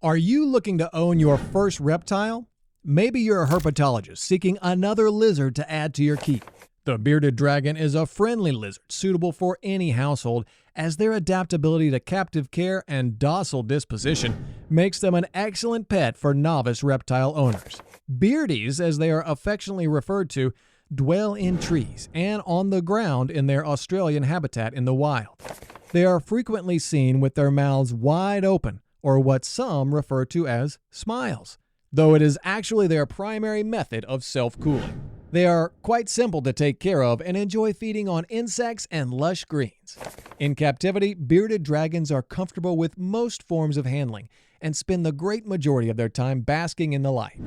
Are you looking to own your first reptile? Maybe you're a herpetologist seeking another lizard to add to your keep. The bearded dragon is a friendly lizard suitable for any household, as their adaptability to captive care and docile disposition makes them an excellent pet for novice reptile owners. Beardies, as they are affectionately referred to, dwell in trees and on the ground in their Australian habitat in the wild. They are frequently seen with their mouths wide open, or what some refer to as smiles, though it is actually their primary method of self-cooling. They are quite simple to take care of and enjoy feeding on insects and lush greens. In captivity, bearded dragons are comfortable with most forms of handling and spend the great majority of their time basking in the light.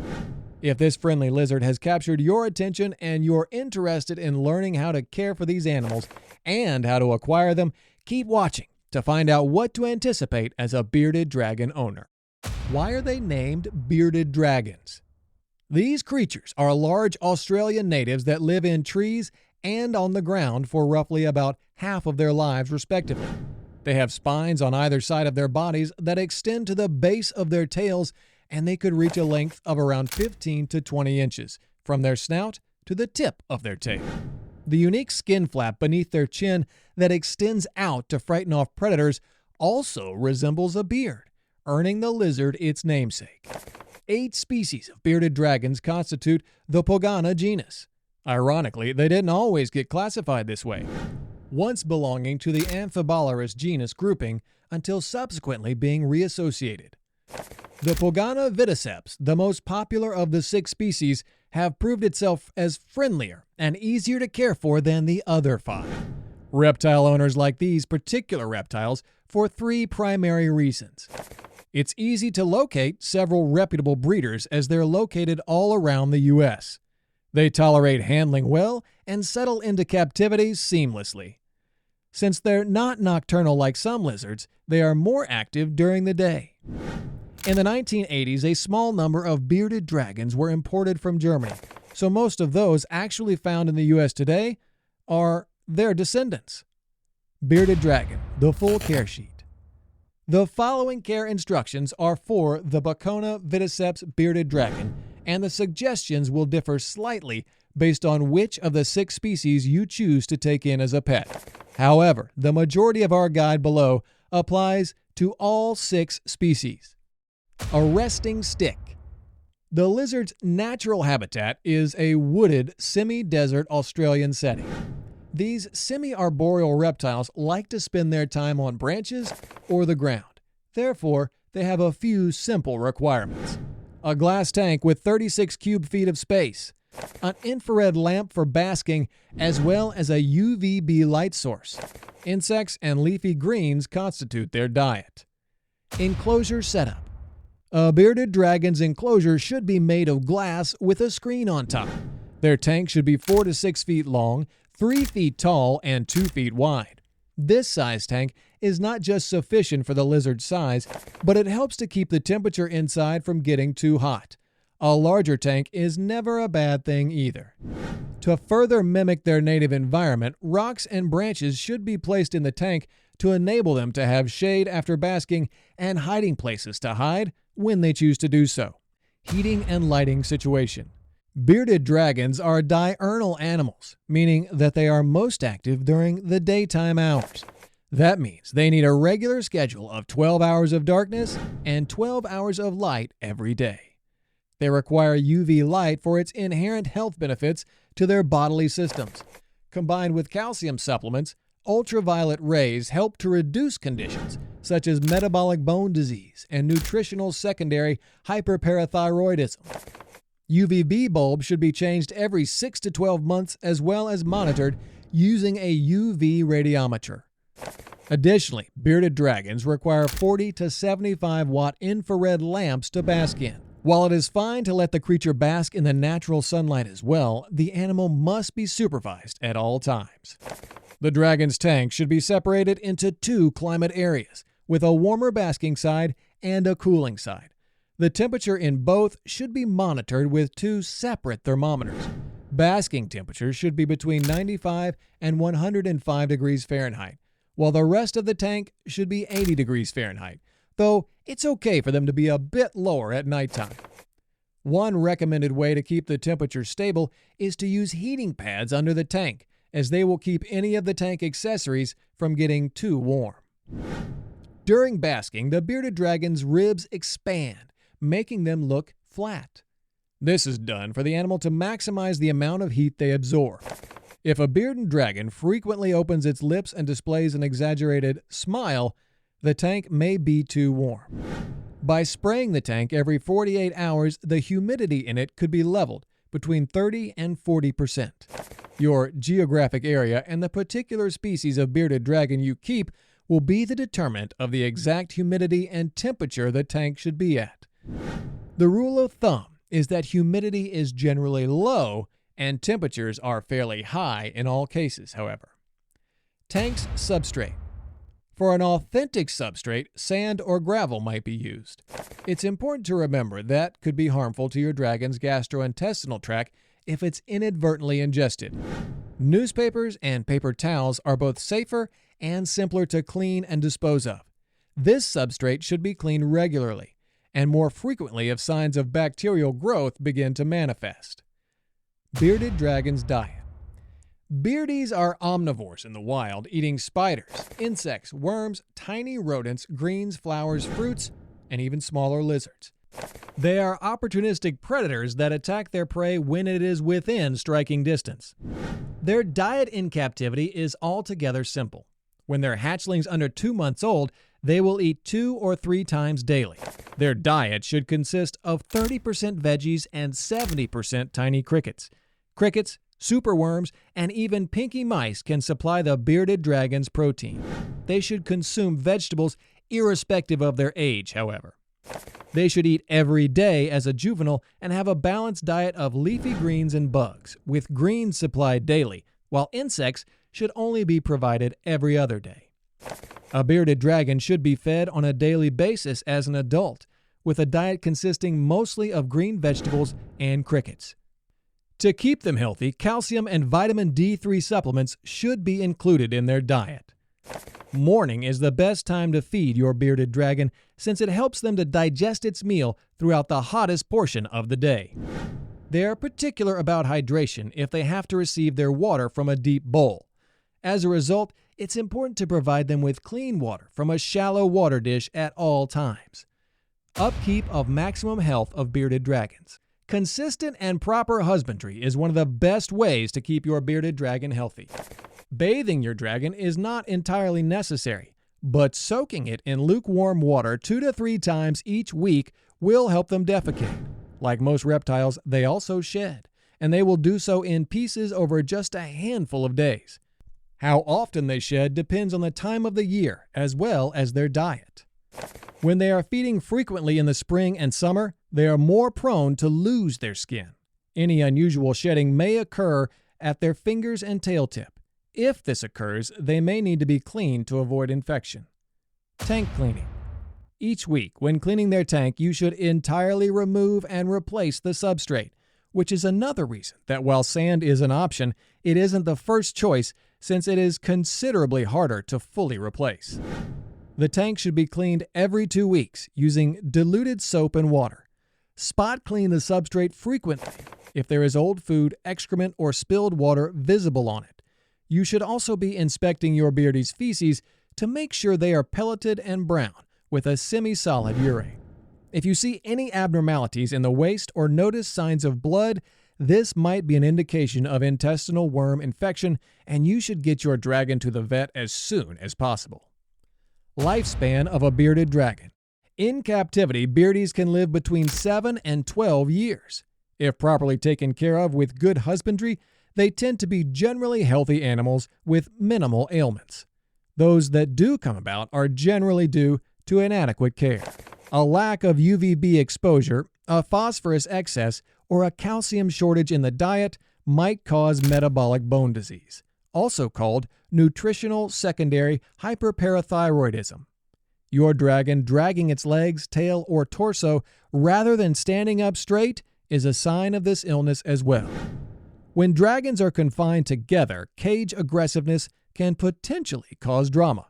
If this friendly lizard has captured your attention and you're interested in learning how to care for these animals and how to acquire them, keep watching to find out what to anticipate as a bearded dragon owner. Why are they named bearded dragons? These creatures are large Australian natives that live in trees and on the ground for roughly about half of their lives respectively. They have spines on either side of their bodies that extend to the base of their tails, and they could reach a length of around 15 to 20 inches from their snout to the tip of their tail. The unique skin flap beneath their chin that extends out to frighten off predators also resembles a beard, earning the lizard its namesake. 8 species of bearded dragons constitute the Pogana genus. Ironically, they didn't always get classified this way, once belonging to the Amphibolarus genus grouping until subsequently being reassociated. The Pogana viticeps, the most popular of the 6 species, have proved itself as friendlier and easier to care for than the other 5. Reptile owners like these particular reptiles for 3 primary reasons. It's easy to locate several reputable breeders as they're located all around the U.S. They tolerate handling well and settle into captivity seamlessly. Since they're not nocturnal like some lizards, they are more active during the day. In the 1980s, a small number of bearded dragons were imported from Germany, so most of those actually found in the U.S. today are their descendants. Bearded dragon, the full care sheet. The following care instructions are for the Pogana viticeps bearded dragon, and the suggestions will differ slightly based on which of the 6 species you choose to take in as a pet. However, the majority of our guide below applies to all 6 species. A resting stick. The lizard's natural habitat is a wooded, semi-desert Australian setting. These semi-arboreal reptiles like to spend their time on branches or the ground. Therefore, they have a few simple requirements. A glass tank with 36 cube feet of space, an infrared lamp for basking, as well as a UVB light source. Insects and leafy greens constitute their diet. Enclosure setup. A bearded dragon's enclosure should be made of glass with a screen on top. Their tank should be 4 to 6 feet long, 3 feet tall, and 2 feet wide. This size tank is not just sufficient for the lizard's size, but it helps to keep the temperature inside from getting too hot. A larger tank is never a bad thing either. To further mimic their native environment, rocks and branches should be placed in the tank to enable them to have shade after basking and hiding places to hide when they choose to do so. Heating and lighting situation. Bearded dragons are diurnal animals, meaning that they are most active during the daytime hours. That means they need a regular schedule of 12 hours of darkness and 12 hours of light every day. They require UV light for its inherent health benefits to their bodily systems. Combined with calcium supplements, ultraviolet rays help to reduce conditions such as metabolic bone disease and nutritional secondary hyperparathyroidism. UVB bulbs should be changed every 6 to 12 months as well as monitored using a UV radiometer. Additionally, bearded dragons require 40 to 75 watt infrared lamps to bask in. While it is fine to let the creature bask in the natural sunlight as well, the animal must be supervised at all times. The dragon's tank should be separated into 2 climate areas, with a warmer basking side and a cooling side. The temperature in both should be monitored with 2 separate thermometers. Basking temperatures should be between 95 and 105 degrees Fahrenheit, while the rest of the tank should be 80 degrees Fahrenheit, though it's okay for them to be a bit lower at nighttime. One recommended way to keep the temperature stable is to use heating pads under the tank, as they will keep any of the tank accessories from getting too warm. During basking, the bearded dragon's ribs expand, making them look flat. This is done for the animal to maximize the amount of heat they absorb. If a bearded dragon frequently opens its lips and displays an exaggerated smile, the tank may be too warm. By spraying the tank every 48 hours, the humidity in it could be leveled between 30 and 40%. Your geographic area and the particular species of bearded dragon you keep will be the determinant of the exact humidity and temperature the tank should be at. The rule of thumb is that humidity is generally low and temperatures are fairly high in all cases, however. Tank's substrate. For an authentic substrate, sand or gravel might be used. It's important to remember that could be harmful to your dragon's gastrointestinal tract if it's inadvertently ingested. Newspapers and paper towels are both safer and simpler to clean and dispose of. This substrate should be cleaned regularly and more frequently if signs of bacterial growth begin to manifest. Bearded dragon's diet. Beardies are omnivores in the wild, eating spiders, insects, worms, tiny rodents, greens, flowers, fruits, and even smaller lizards. They are opportunistic predators that attack their prey when it is within striking distance. Their diet in captivity is altogether simple. When they're hatchlings under 2 months old, they will eat 2 or 3 times daily. Their diet should consist of 30% veggies and 70% tiny crickets. Crickets, superworms, and even pinky mice can supply the bearded dragon's protein. They should consume vegetables irrespective of their age, however. They should eat every day as a juvenile and have a balanced diet of leafy greens and bugs, with greens supplied daily, while insects should only be provided every other day. A bearded dragon should be fed on a daily basis as an adult, with a diet consisting mostly of green vegetables and crickets. To keep them healthy, calcium and vitamin D3 supplements should be included in their diet. Morning is the best time to feed your bearded dragon since it helps them to digest its meal throughout the hottest portion of the day. They are particular about hydration if they have to receive their water from a deep bowl. As a result, it's important to provide them with clean water from a shallow water dish at all times. Upkeep of maximum health of bearded dragons. Consistent and proper husbandry is one of the best ways to keep your bearded dragon healthy. Bathing your dragon is not entirely necessary, but soaking it in lukewarm water 2 to 3 times each week will help them defecate. Like most reptiles, they also shed, and they will do so in pieces over just a handful of days. How often they shed depends on the time of the year as well as their diet. When they are feeding frequently in the spring and summer, they are more prone to lose their skin. Any unusual shedding may occur at their fingers and tail tip. If this occurs, they may need to be cleaned to avoid infection. Tank cleaning. Each week, when cleaning their tank, you should entirely remove and replace the substrate, which is another reason that while sand is an option, it isn't the first choice since it is considerably harder to fully replace. The tank should be cleaned every 2 weeks using diluted soap and water. Spot clean the substrate frequently if there is old food, excrement, or spilled water visible on it. You should also be inspecting your beardie's feces to make sure they are pelleted and brown with a semi-solid urine. If you see any abnormalities in the waste or notice signs of blood, this might be an indication of intestinal worm infection, and you should get your dragon to the vet as soon as possible. Lifespan of a bearded dragon. In captivity, beardies can live between 7 and 12 years. If properly taken care of with good husbandry, they tend to be generally healthy animals with minimal ailments. Those that do come about are generally due to inadequate care. A lack of UVB exposure, a phosphorus excess, or a calcium shortage in the diet might cause metabolic bone disease, also called nutritional secondary hyperparathyroidism. Your dragon dragging its legs, tail, or torso rather than standing up straight is a sign of this illness as well. When dragons are confined together, cage aggressiveness can potentially cause drama.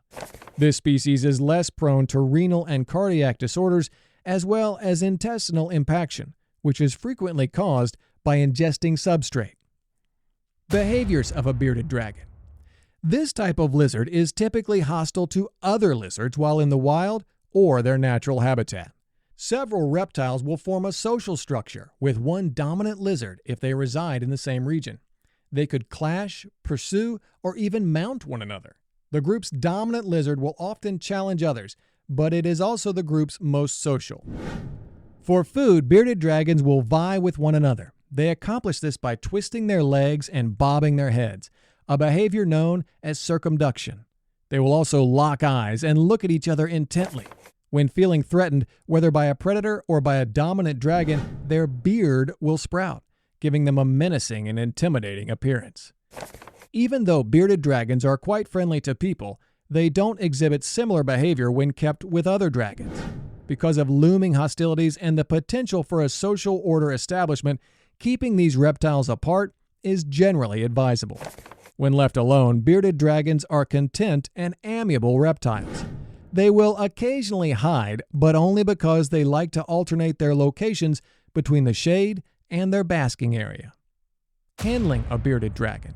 This species is less prone to renal and cardiac disorders as well as intestinal impaction, which is frequently caused by ingesting substrate. Behaviors of a bearded dragon. This type of lizard is typically hostile to other lizards while in the wild or their natural habitat. Several reptiles will form a social structure with one dominant lizard if they reside in the same region. They could clash, pursue, or even mount one another. The group's dominant lizard will often challenge others, but it is also the group's most social. For food, bearded dragons will vie with one another. They accomplish this by twisting their legs and bobbing their heads, a behavior known as circumduction. They will also lock eyes and look at each other intently. When feeling threatened, whether by a predator or by a dominant dragon, their beard will sprout, giving them a menacing and intimidating appearance. Even though bearded dragons are quite friendly to people, they don't exhibit similar behavior when kept with other dragons. Because of looming hostilities and the potential for a social order establishment, keeping these reptiles apart is generally advisable. When left alone, bearded dragons are content and amiable reptiles. They will occasionally hide, but only because they like to alternate their locations between the shade and their basking area. Handling a bearded dragon.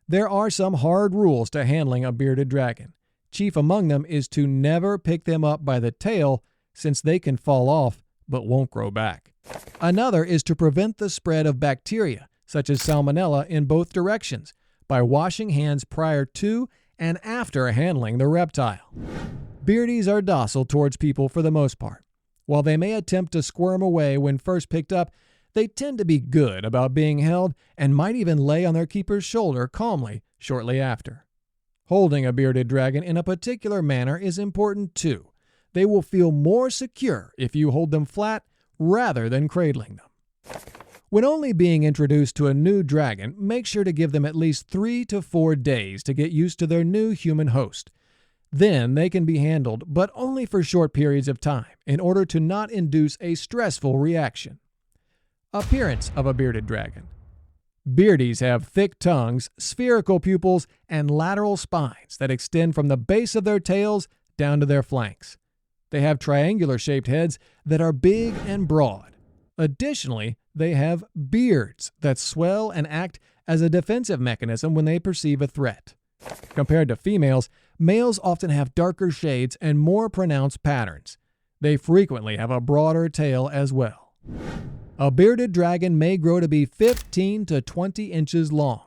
There are some hard rules to handling a bearded dragon. Chief among them is to never pick them up by the tail, since they can fall off but won't grow back. Another is to prevent the spread of bacteria, such as salmonella, in both directions by washing hands prior to and after handling the reptile. Beardies are docile towards people for the most part. While they may attempt to squirm away when first picked up, they tend to be good about being held and might even lay on their keeper's shoulder calmly shortly after. Holding a bearded dragon in a particular manner is important too. They will feel more secure if you hold them flat rather than cradling them. When only being introduced to a new dragon, make sure to give them at least 3 to 4 days to get used to their new human host. Then they can be handled, but only for short periods of time, in order to not induce a stressful reaction. Appearance of a bearded dragon. Beardies have thick tongues, spherical pupils, and lateral spines that extend from the base of their tails down to their flanks. They have triangular-shaped heads that are big and broad. Additionally, they have beards that swell and act as a defensive mechanism when they perceive a threat. Compared to females, males often have darker shades and more pronounced patterns. They frequently have a broader tail as well. A bearded dragon may grow to be 15 to 20 inches long.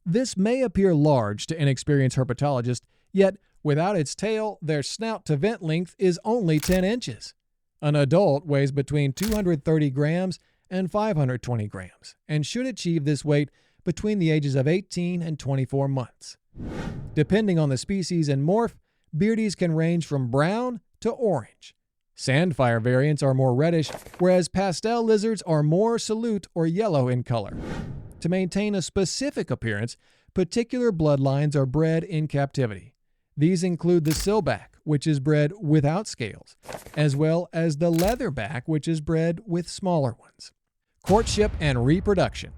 This may appear large to inexperienced herpetologists, yet without its tail, their snout to vent length is only 10 inches. An adult weighs between 230 grams and 520 grams and should achieve this weight between the ages of 18 and 24 months. Depending on the species and morph, beardies can range from brown to orange. Sandfire variants are more reddish, whereas pastel lizards are more salute or yellow in color. To maintain a specific appearance, particular bloodlines are bred in captivity. These include the silverback, which is bred without scales, as well as the leatherback, which is bred with smaller ones. Courtship and reproduction.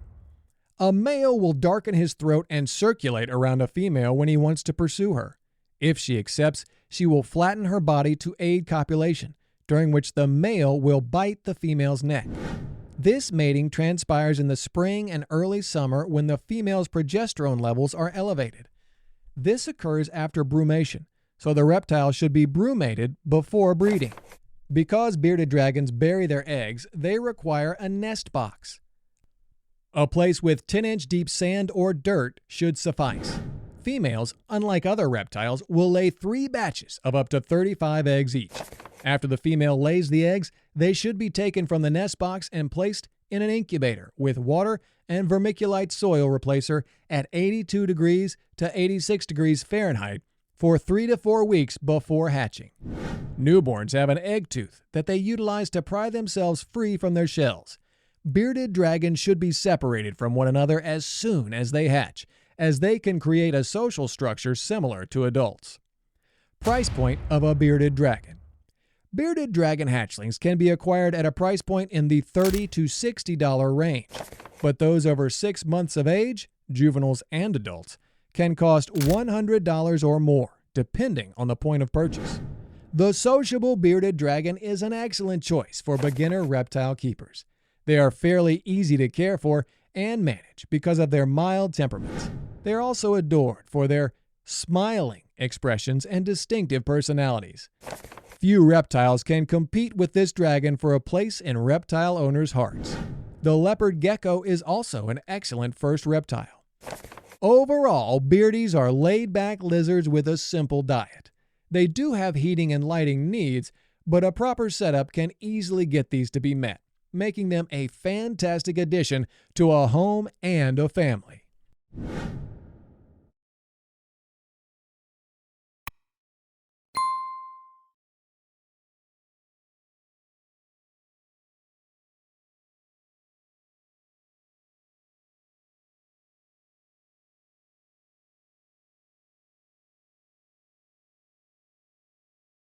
A male will darken his throat and circulate around a female when he wants to pursue her. If she accepts, she will flatten her body to aid copulation, during which the male will bite the female's neck. This mating transpires in the spring and early summer when the female's progesterone levels are elevated. This occurs after brumation, so the reptile should be brumated before breeding. Because bearded dragons bury their eggs, they require a nest box. A place with 10-inch deep sand or dirt should suffice. Females, unlike other reptiles, will lay 3 batches of up to 35 eggs each. After the female lays the eggs, they should be taken from the nest box and placed in an incubator with water and vermiculite soil replacer at 82 degrees to 86 degrees Fahrenheit for 3 to 4 weeks before hatching. Newborns have an egg tooth that they utilize to pry themselves free from their shells. Bearded dragons should be separated from one another as soon as they hatch, as they can create a social structure similar to adults. Price point of a bearded dragon. Bearded dragon hatchlings can be acquired at a price point in the $30 to $60 range, but those over 6 months of age, juveniles and adults, can cost $100 or more, depending on the point of purchase. The sociable bearded dragon is an excellent choice for beginner reptile keepers. They are fairly easy to care for and manage because of their mild temperaments. They are also adored for their smiling expressions and distinctive personalities. Few reptiles can compete with this dragon for a place in reptile owners' hearts. The leopard gecko is also an excellent first reptile. Overall, beardies are laid-back lizards with a simple diet. They do have heating and lighting needs, but a proper setup can easily get these to be met, making them a fantastic addition to a home and a family.